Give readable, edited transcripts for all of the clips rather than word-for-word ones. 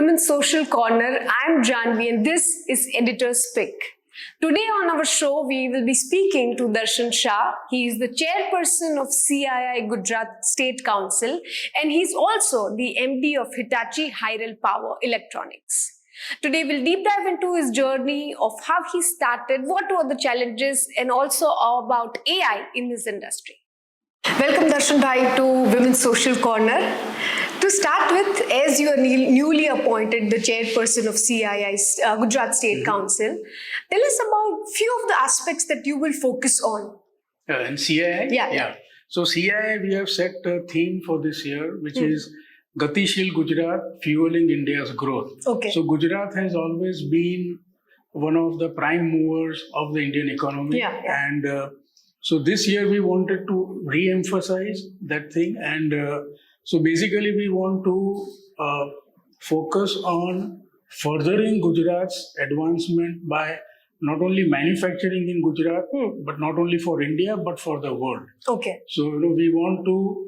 Women's Social Corner. I'm Janvi and this is Editor's Pick. Today on our show, we will be speaking to Darshan Shah. He is the chairperson of CII Gujarat State Council and he's also the MD of Hitachi Hi-Rel Power Electronics. Today we'll deep dive into his journey of how he started, what were the challenges, and also about AI in his industry. Welcome Darshan Bhai to Women's Social Corner. To start with, as you are newly appointed the chairperson of CII, Gujarat State Council, tell us about few of the aspects that you will focus on. In CII? Yeah. So CII, we have set a theme for this year, which is Gatishil Gujarat, fueling India's growth. Okay. So Gujarat has always been one of the prime movers of the Indian economy. And so this year we wanted to re-emphasize that thing. And so basically we want to focus on furthering Gujarat's advancement by not only manufacturing in Gujarat, but not only for India, but for the world. Okay. So we want to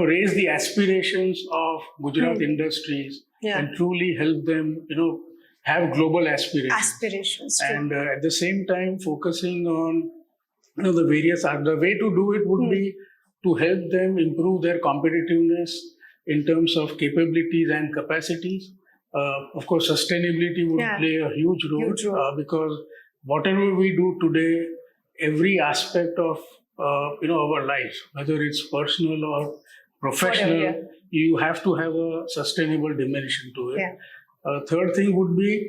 raise the aspirations of Gujarat industries and truly help them, have global aspirations. And at the same time, focusing on, the various, the way to do it would be to help them improve their competitiveness in terms of capabilities and capacities. Of course, sustainability would play a huge role, because whatever we do today, every aspect of, our lives, whether it's personal or professional, you have to have a sustainable dimension to it. Third thing would be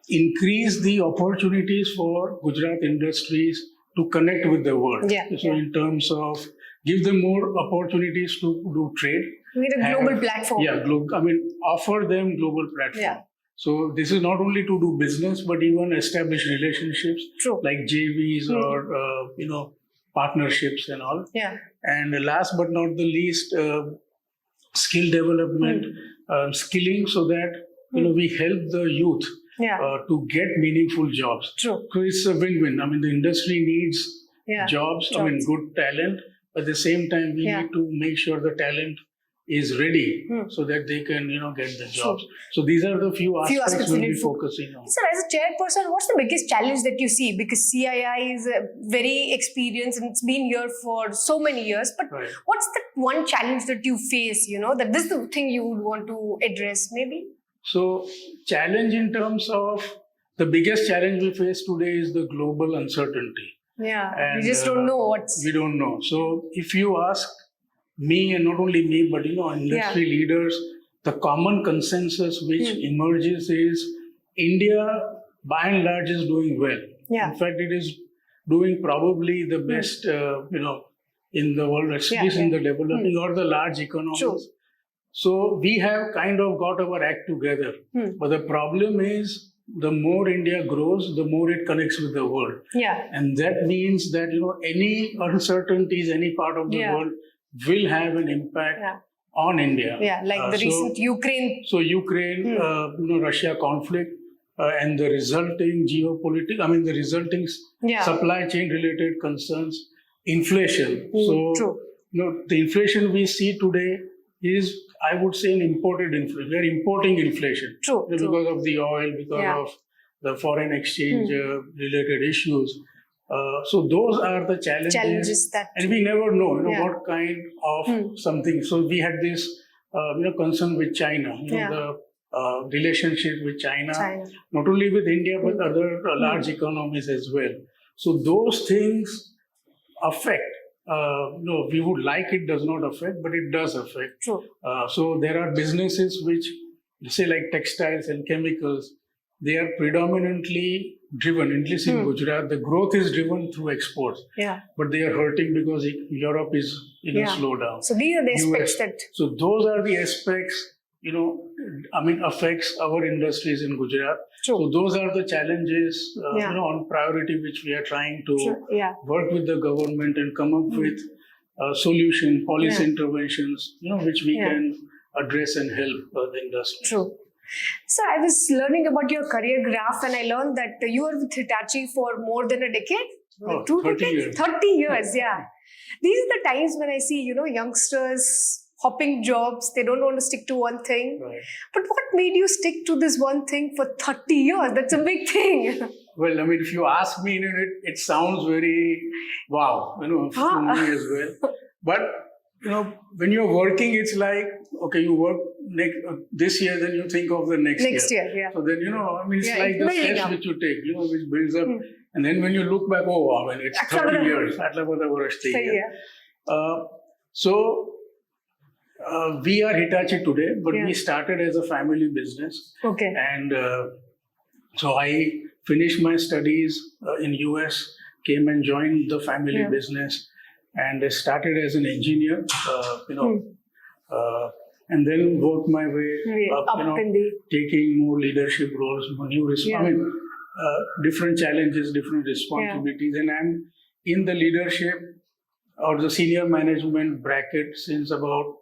increase the opportunities for Gujarat industries to connect with the world. So in terms of give them more opportunities to do trade. We need a global platform. Offer them global platform. So this is not only to do business, but even establish relationships like JVs or, partnerships and all. And last but not the least, skill development, skilling so that, we help the youth to get meaningful jobs. So it's a win-win. The industry needs jobs, good talent. At the same time, we need to make sure the talent is ready so that they can, get the jobs. So these are the few aspects we'll be focusing on. Sir, as a chairperson, what's the biggest challenge that you see? Because CII is very experienced and it's been here for so many years. But what's the one challenge that you face, that this is the thing you would want to address maybe? So challenge in terms of the biggest challenge we face today is the global uncertainty. And we just don't know we don't know. So if you ask me, and not only me, but industry leaders, the common consensus which emerges is India by and large is doing well. In fact, it is doing probably the best, in the world, at least in the developing or the large economies. So we have kind of got our act together. But the problem is, the more India grows, the more it connects with the world. And that means that, any uncertainties, any part of the world will have an impact on India. Like the recent Ukraine. So Ukraine, Russia conflict and the resulting geopolitics, the resulting supply chain related concerns, inflation. So, the inflation we see today is, I would say, an imported inflation. We are importing inflation because of the oil, because of the foreign exchange related issues. So those are the challenges and we never know, what kind of something. So we had this, concern with China, the relationship with China, not only with India, but other large economies as well. So those things affect. We would like it does not affect, but it does affect. So there are businesses which, say like textiles and chemicals, they are predominantly driven, at least in Gujarat, the growth is driven through exports. But they are hurting because Europe is in a slowdown. So these are the aspects that... So those are the aspects, affects our industries in Gujarat. So those are the challenges, on priority, which we are trying to work with the government and come up with solution, policy interventions, which we can address and help the industry. So I was learning about your career graph and I learned that you were with Hitachi for more than a decade. 30 years. 30 years, These are the times when I see, youngsters hopping jobs. They don't want to stick to one thing. Right. But what made you stick to this one thing for 30 years? That's a big thing. Well, I mean, if you ask me, it sounds very wow, to me as well. But, when you're working, it's like, okay, you work this year, then you think of the next year. Yeah. So then, it's like the steps which you take, which builds up. And then when you look back, oh, wow, it's 30 years. We are Hitachi today, but we started as a family business. Okay. And so I finished my studies in US, came and joined the family business, and I started as an engineer, and then worked my way up, taking more leadership roles, more new different challenges, different responsibilities, and I'm in the leadership or the senior management bracket since about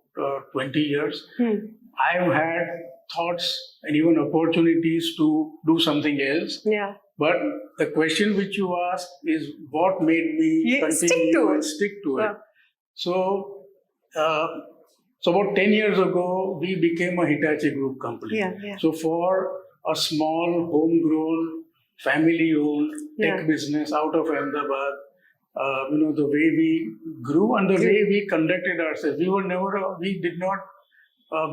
20 years. I've had thoughts and even opportunities to do something else. Yeah. But the question which you asked is what made me continue and stick to it. So about 10 years ago, we became a Hitachi Group company. So for a small, homegrown, family-owned tech business out of Ahmedabad, the way we grew and the way we conducted ourselves, we did not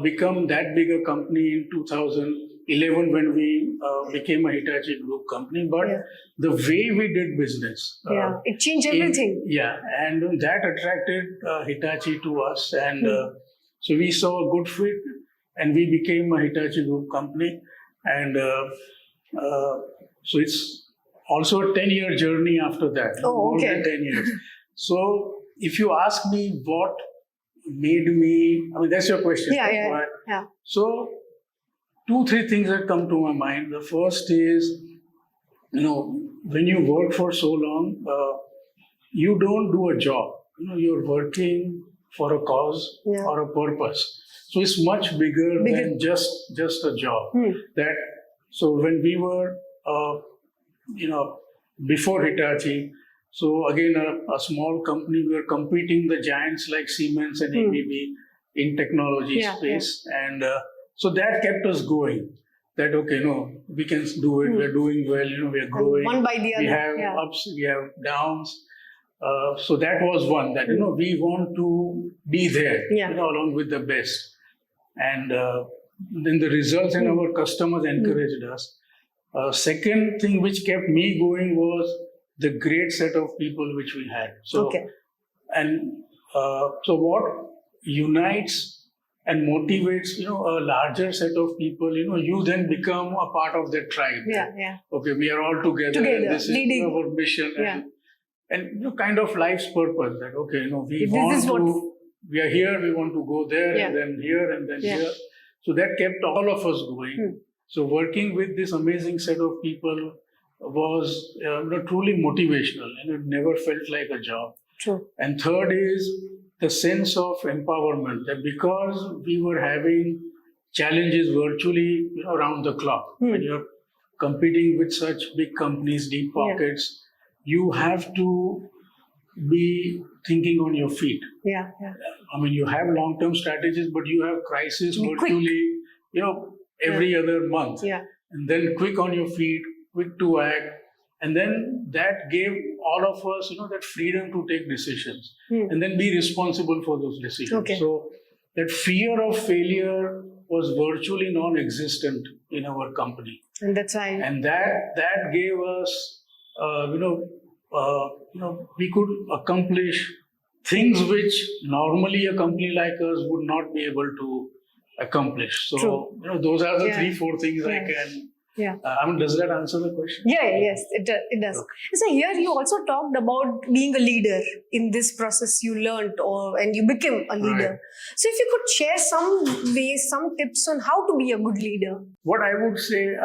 become that big a company in 2011 when we became a Hitachi Group company, but the way we did business. It changed everything. And that attracted Hitachi to us, and so we saw a good fit, and we became a Hitachi Group company, and so it's also a 10-year journey after that. More than 10 years. So if you ask me what made me, that's your question. Yeah. So 2-3 things that come to my mind. The first is, when you work for so long, you don't do a job. You're working for a cause or a purpose. So it's much bigger than just a job. So when we were, before Hitachi, so again, a small company, we were competing the giants like Siemens and ABB in technology space. And so that kept us going. That, we can do it, we're doing well, we are growing. One by the other. We have ups, we have downs. So that was one, that, we want to be there, along with the best. And then the results and our customers encouraged us. Second thing which kept me going was the great set of people which we had. So, so what unites and motivates, a larger set of people, you then become a part of that tribe. Okay, we are all together. And this is our mission and kind of life's purpose. That we are here, we want to go there, and then here, and then here. So that kept all of us going. So working with this amazing set of people was truly motivational, and it never felt like a job. True. And third is the sense of empowerment, that because we were having challenges virtually around the clock, when you're competing with such big companies, deep pockets, you have to be thinking on your feet. You have long-term strategies, but you have crisis virtually, every other month. And then quick on your feet, quick to act. And then that gave all of us, that freedom to take decisions and then be responsible for those decisions. So that fear of failure was virtually non-existent in our company. And that's why. And that gave us, we could accomplish things which normally a company like us would not be able to accomplish. So, those are the 3-4 things I can. Does that answer the question? Yes, it does. Okay. So here you also talked about being a leader. In this process you learned and you became a leader. Right. So if you could share some ways, some tips on how to be a good leader. What I would say,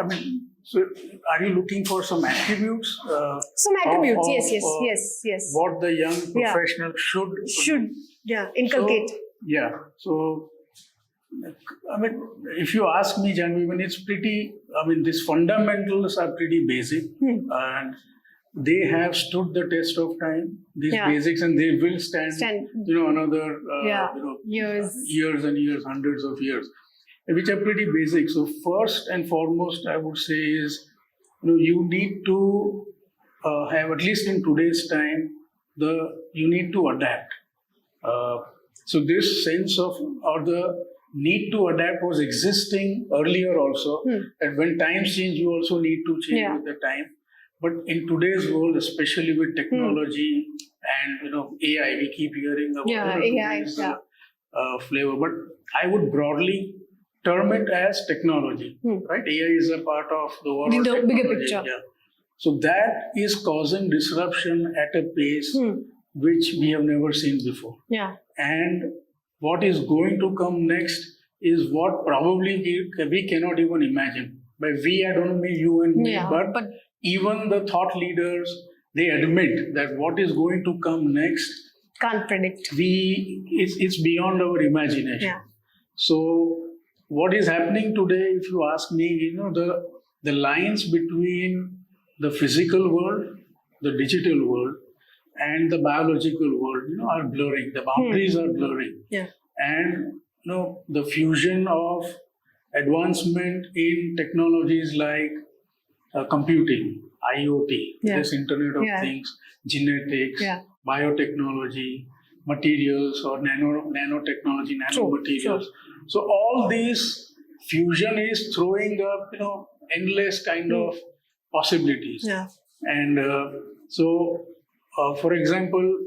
so are you looking for some attributes? Some attributes, yes. What the young professional should inculcate. So if you ask me, Janvi, when it's pretty, these fundamentals are pretty basic. And they have stood the test of time, these basics, and they will stand another years and years, hundreds of years, which are pretty basic. So first and foremost, I would say is, you need to have, at least in today's time, you need to adapt. So this sense of, or the need to adapt was existing earlier also. And when times change, you also need to change with the time. But in today's world, especially with technology and AI, we keep hearing about AI flavor. But I would broadly term it as technology, right? AI is a part of the overall bigger picture. Yeah. So that is causing disruption at a pace which we have never seen before. Yeah. And what is going to come next is what probably we cannot even imagine. By we, I don't mean you and me, but even the thought leaders, they admit that what is going to come next, can't predict. It's beyond our imagination. Yeah. So what is happening today, if you ask me, the lines between the physical world, the digital world, and the biological world, are blurring. The boundaries are blurring. Yeah. And the fusion of advancement in technologies like computing, IoT, this Internet of Things, genetics, biotechnology, materials or nanotechnology, nanomaterials. So all these fusion is throwing up, endless kind of possibilities. Yeah. And for example,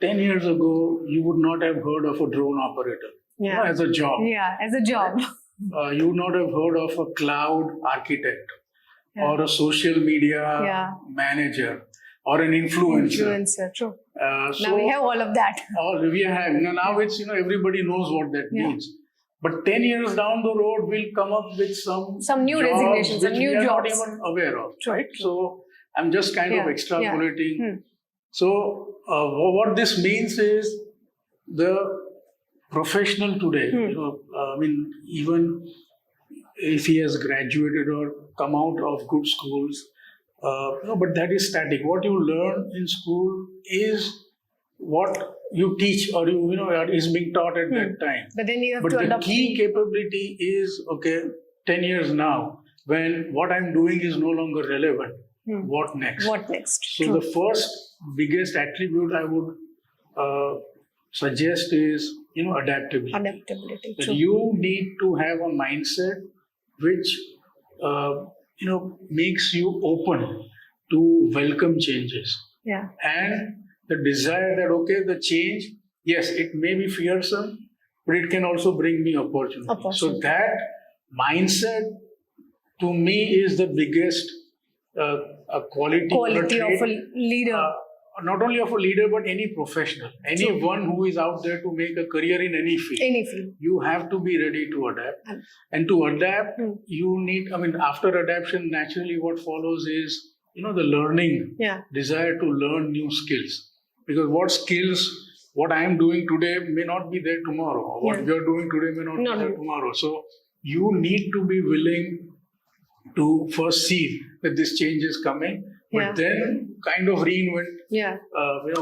10 years ago, you would not have heard of a drone operator as a job. Yeah, as a job. Right? You would not have heard of a cloud architect or a social media manager or an influencer. True. Now we have all of that. We have. Now it's, everybody knows what that means. But 10 years down the road, we'll come up with some new jobs resignations, some new we are jobs. not even aware of. True. Right? So I'm just kind of extrapolating. So what this means is the professional today, even if he has graduated or come out of good schools, but that is static. What you learn in school is what you teach or is being taught at that time. But then you have to adopt. The key capability is 10 years now, when what I'm doing is no longer relevant. What next? What next? So the first biggest attribute I would suggest is adaptability. Adaptability. That you need to have a mindset which makes you open to welcome changes. Yeah. And the desire that the change, yes, it may be fearsome, but it can also bring me opportunity. So that mindset to me is the biggest quality of a leader. Not only of a leader, but any professional, anyone who is out there to make a career in any field. You have to be ready to adapt. And to adapt, you need, after adaptation, naturally what follows is, the learning, desire to learn new skills. Because what I am doing today may not be there tomorrow. Or what you are doing today may not be there tomorrow. So you need to be willing to first see that this change is coming, but then kind of reinvent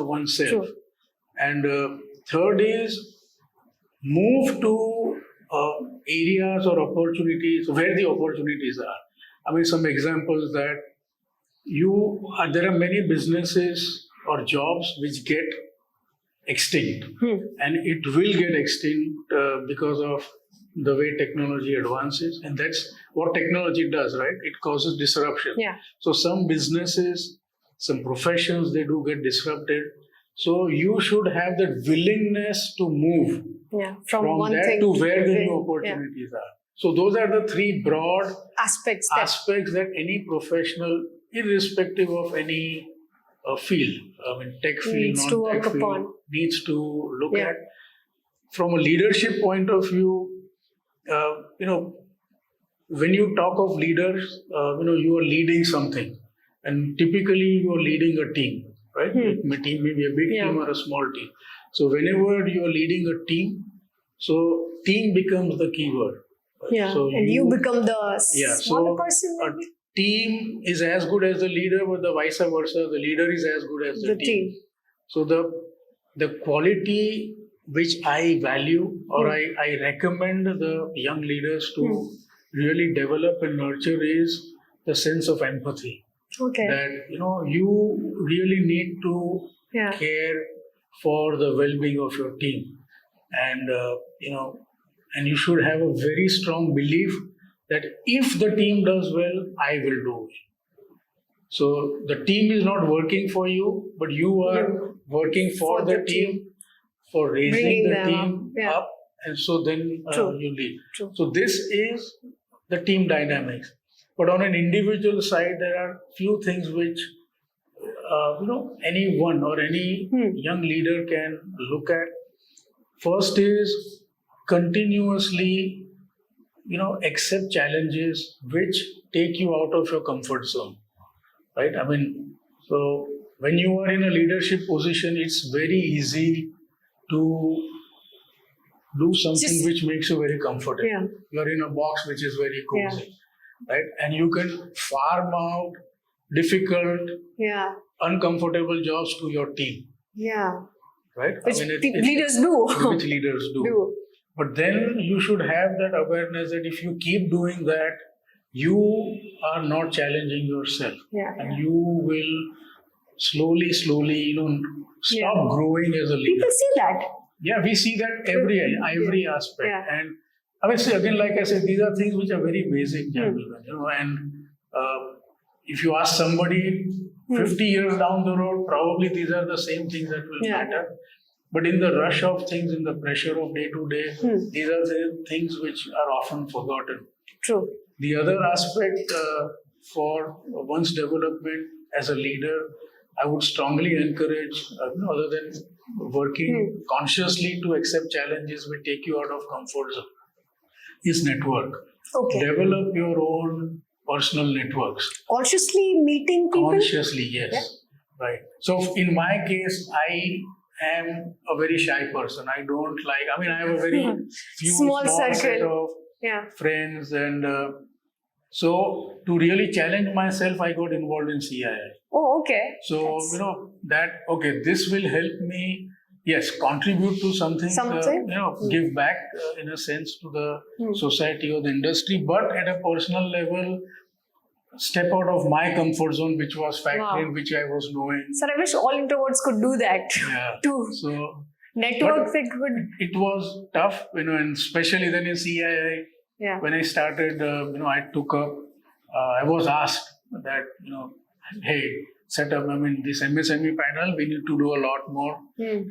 oneself. True. And third is move to areas or opportunities where the opportunities are. Some examples that there are many businesses or jobs which get extinct, and it will get extinct because of the way technology advances, and that's what technology does, right? It causes disruption. So some businesses, some professions, they do get disrupted. So you should have that willingness to move from one thing to where the new opportunities are. So those are the three broad aspects that any professional, irrespective of any field, tech field, non-tech field, needs to look at. From a leadership point of view, when you talk of leaders, you are leading something, and typically you are leading a team, right? A team may be a big team or a small team. So whenever you are leading a team, so team becomes the key word. Right? So and you become the smaller person. Maybe? team is as good as the leader, but the vice versa, the leader is as good as the team. So the quality which I value or I recommend the young leaders to really develop and nurture is the sense of empathy. Okay. That you really need to care for the well-being of your team, and and you should have a very strong belief that if the team does well, I will do well. So the team is not working for you, but you are working for the team, for raising the team up, and so then you lead. True. So this is the team dynamics. But on an individual side, there are few things which anyone or any young leader can look at. First is continuously accept challenges which take you out of your comfort zone, right? I mean, so when you are in a leadership position, it's very easy to do something which makes you very comfortable. Yeah. You're in a box which is very cozy, right? And you can farm out difficult, uncomfortable jobs to your team. Yeah. Right? Which leaders do. Which leaders do. But then you should have that awareness that if you keep doing that, you are not challenging yourself. And you will slowly, stop growing as a leader. People see that. Yeah, we see that every aspect. And obviously, again, like I said, these are things which are very basic, gentlemen. And if you ask somebody 50 years down the road, probably these are the same things that will matter. But in the rush of things, in the pressure of day to day, these are the things which are often forgotten. True. The other aspect for one's development as a leader, I would strongly encourage, other than working consciously to accept challenges which take you out of comfort zone, is network. Okay. Develop your own personal networks. Consciously meeting people? Consciously, yes. Yeah. Right. So in my case, I am a very shy person. I don't like, I have a very few small set of friends, and so to really challenge myself, I got involved in CII. Oh, okay. So, this will help me, contribute to something. Give back in a sense to the society or the industry, but at a personal level, step out of my comfort zone, which was factory, which I was knowing. Sir, I wish all introverts could do that too. So network good. It was tough, and especially then in CII, when I started, I took up, I was asked that, hey, set up, this MSME panel, we need to do a lot more.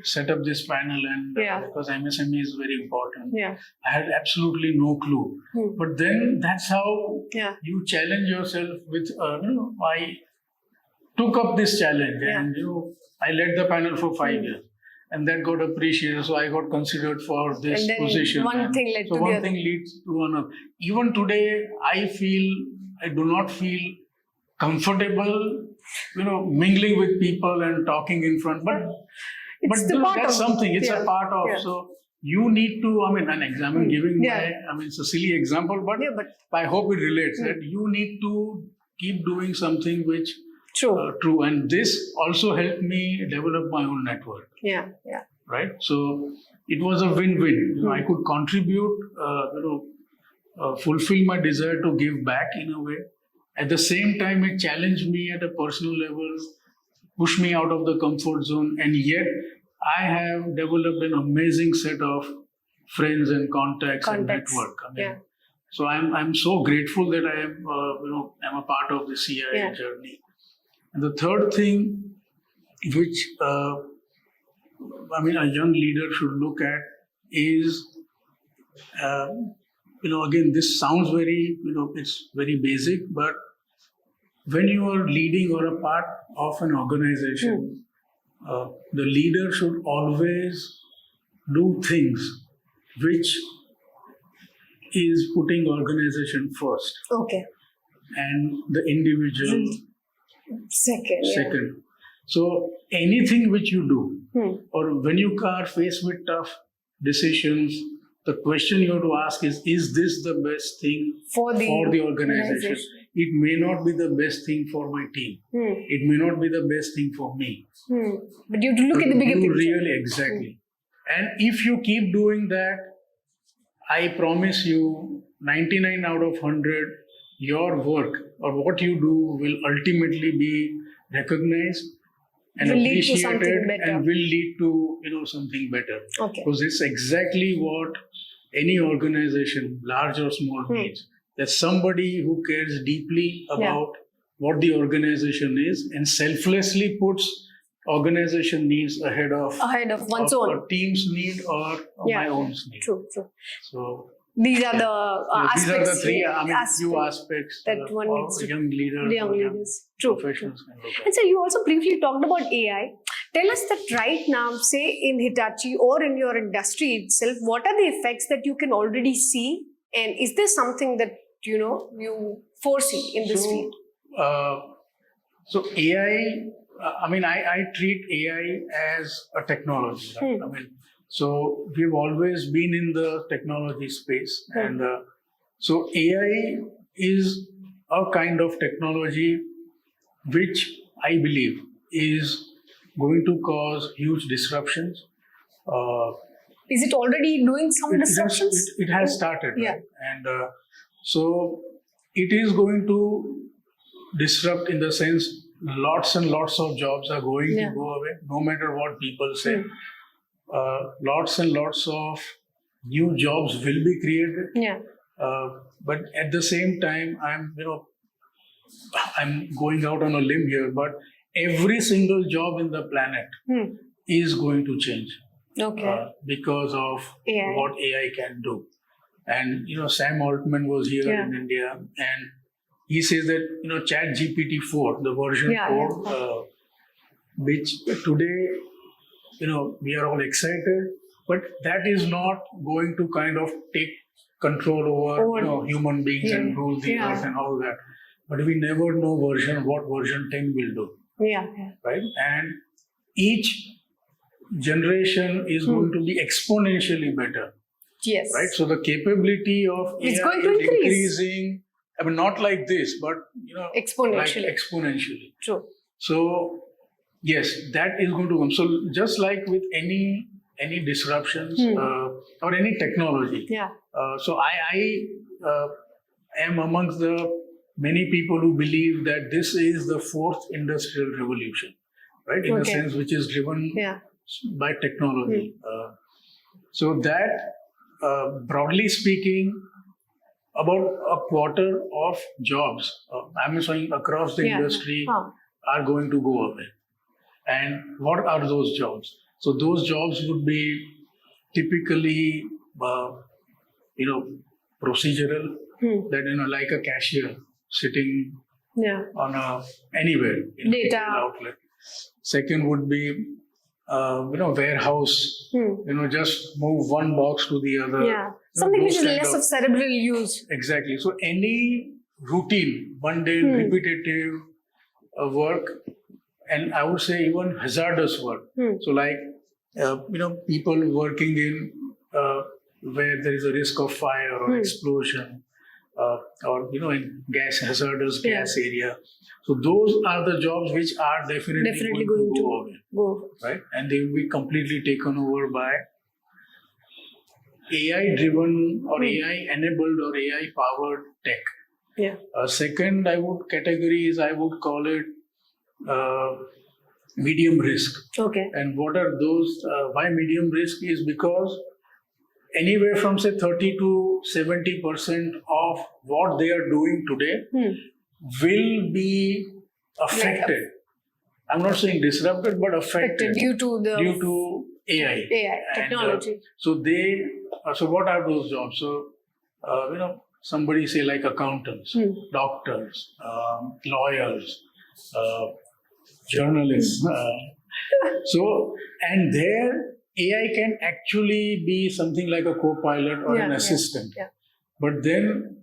Set up this panel, and because MSME is very important. I had absolutely no clue. But then that's how you challenge yourself with, I took up this challenge and I led the panel for 5 years. And that got appreciated, so I got considered for this position. One thing led to the other. One thing leads to another. Even today, I do not feel comfortable, mingling with people and talking in front. But that's something. It's a part of. So you need to. An example giving it's a silly example, but I hope it relates. That you need to keep doing something which. True, and this also helped me develop my own network. Right, so it was a win-win. I could contribute, fulfill my desire to give back in a way. At the same time, it challenged me at a personal level, pushed me out of the comfort zone, and yet I have developed an amazing set of friends and contacts. And network. So I'm so grateful that I am, I'm a part of the CII journey. And the third thing, which a young leader should look at is, again, this sounds very, it's very basic, but when you are leading or a part of an organization, the leader should always do things which is putting organization first. Okay. And the individual second. So anything which you do, or when you are faced with tough decisions, the question you have to ask is this the best thing for the organization? it may not be the best thing for my team. It may not be the best thing for me. But you have to look at the bigger picture. Really, exactly. And if you keep doing that, I promise you, 99 out of 100, your work or what you do will ultimately be recognized and appreciated and will lead to something better. Okay. Because it's exactly what any organization, large or small, needs. There's somebody who cares deeply about what the organization is and selflessly puts organization needs ahead of one's own, a team's need or my own need. True. So these are the aspects. These are the three few aspects that one needs to young leaders, True. professionals can look at. And so you also briefly talked about AI. Tell us that right now, say in Hitachi or in your industry itself, what are the effects that you can already see, and is there something that you foresee in this field? So AI, I treat AI as a technology. Right? So we've always been in the technology space, and so AI is a kind of technology which I believe is going to cause huge disruptions. Is it already doing some disruptions? It has started, right? And so it is going to disrupt in the sense lots and lots of jobs are going to go away, no matter what people say. Lots and lots of new jobs will be created. But at the same time, I'm going out on a limb here, but every single job in the planet is going to change. Because of what AI can do. And Sam Altman was here in India, and he says that ChatGPT 4, the version 4, which today we are all excited, but that is not going to kind of take control over human beings and rule the earth and all that. But we never know what version 10 will do. Right? And each generation is going to be exponentially better. Right? So the capability of AI is going to increasing. Not like this, but exponentially. Like exponentially. True. So yes, that is going to come. So just like with any disruptions or any technology. So I am amongst the many people who believe that this is the fourth industrial revolution, right? In a sense, which is driven by technology. So that, broadly speaking, about a quarter of jobs, I'm saying across the industry, are going to go away. And what are those jobs? So those jobs would be typically, procedural, that like a cashier sitting on anywhere in data outlet. Second would be warehouse, just move one box to the other. Something which is less of cerebral use. Exactly. So any routine, mundane, repetitive work, and I would say even hazardous work. So like, people working in where there is a risk of fire or explosion, or in hazardous gas area. So those are the jobs which are definitely going to go away, right? And they will be completely taken over by AI-driven or AI-enabled or AI-powered tech. Second, I would call it medium risk. And what are those? Why medium risk is because anywhere from say 30 to 70% of what they are doing today will be affected. I'm not saying disrupted, but affected due to AI technology. And, so what are those jobs? So somebody say like accountants, doctors, lawyers, journalists. And there AI can actually be something like a co-pilot or an assistant. But then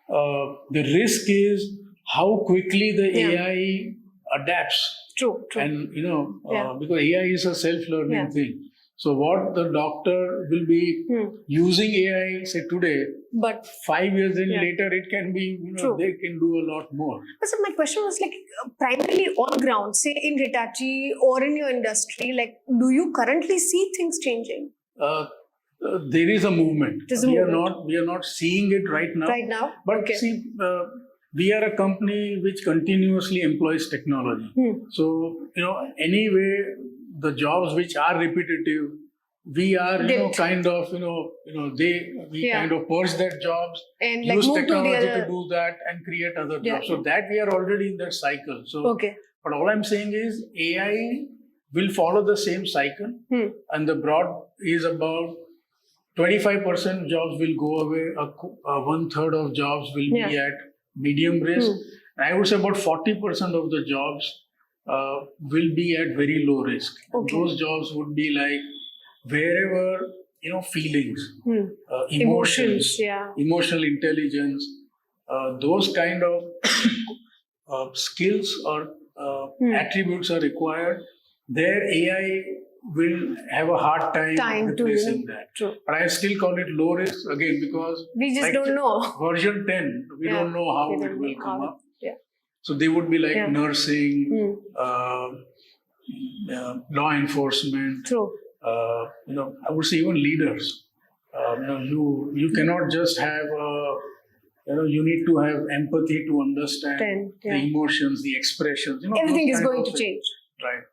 the risk is how quickly the AI adapts. True. And because AI is a self-learning thing. So what the doctor will be using AI, say today, but 5 years later, it can be, they can do a lot more. So my question was like, primarily on ground, say in Hitachi or in your industry, like, do you currently see things changing? There is a movement. We are not seeing it right now. Right now? But see, we are a company which continuously employs technology. So, anyway, the jobs which are repetitive, we are kind of purge that jobs and use technology to do that and create other jobs. So that we are already in that cycle. So but all I'm saying is AI will follow the same cycle, and the broad is about 25% jobs will go away, 1/3 of jobs will be at medium risk, and I would say about 40% of the jobs will be at very low risk. Those jobs would be like wherever feelings, emotions, emotional intelligence, those kind of skills or attributes are required. There AI will have a hard time replacing that. But I still call it low risk again because we just don't know. Version 10, we don't know how it will come up. So they would be like nursing, law enforcement. I would say even leaders. You cannot just have you need to have empathy to understand the emotions, the expressions. Everything is going to change. Right.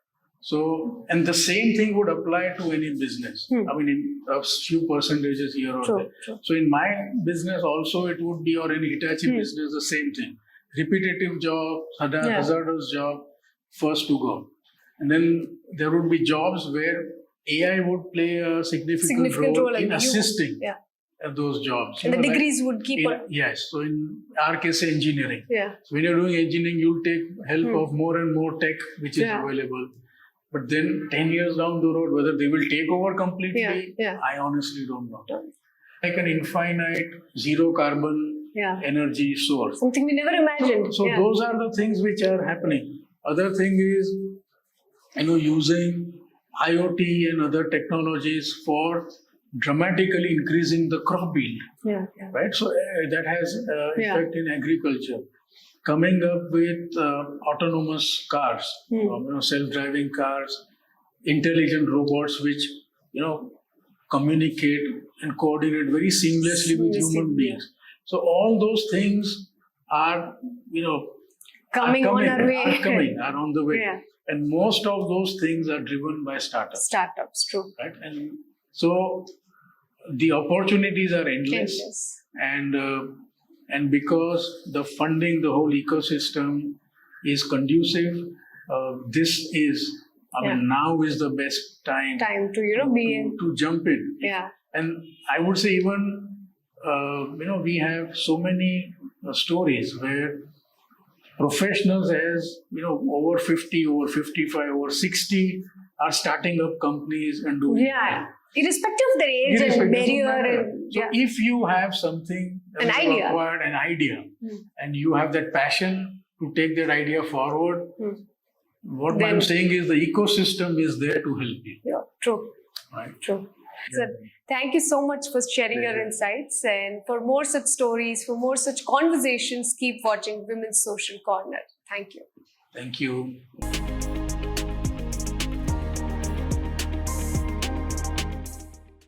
So, and the same thing would apply to any business. I mean, in a few percentages here or there. So, in my business also, it would be, or in Hitachi business, the same thing. Repetitive job, hazardous job, first to go. And then there would be jobs where AI would play a significant role in assisting those jobs. And the degrees would keep on. Yes. So in our case, engineering. So when you're doing engineering, you'll take help of more and more tech which is available. But then 10 years down the road, whether they will take over completely, I honestly don't know. Like an infinite zero carbon energy source. Something we never imagined. So those are the things which are happening. Other thing is, using IoT and other technologies for dramatically increasing the crop yield. Right? So that has effect in agriculture. Coming up with autonomous cars, self-driving cars, intelligent robots which, communicate and coordinate very seamlessly with human beings. So all those things are, coming on the way. And most of those things are driven by startups. Startups, true. Right? And so the opportunities are endless. And because the funding, the whole ecosystem is conducive, this is, now is the best time to jump in. And I would say even, we have so many stories where professionals as, over 50, over 55, over 60 are starting up companies and doing irrespective of their age and barrier. So if you have something, an idea, and you have that passion to take that idea forward, what I'm saying is the ecosystem is there to help you. True. Right? True. So, thank you so much for sharing your insights. And for more such stories, for more such conversations, keep watching Women's Social Corner. Thank you. Thank you.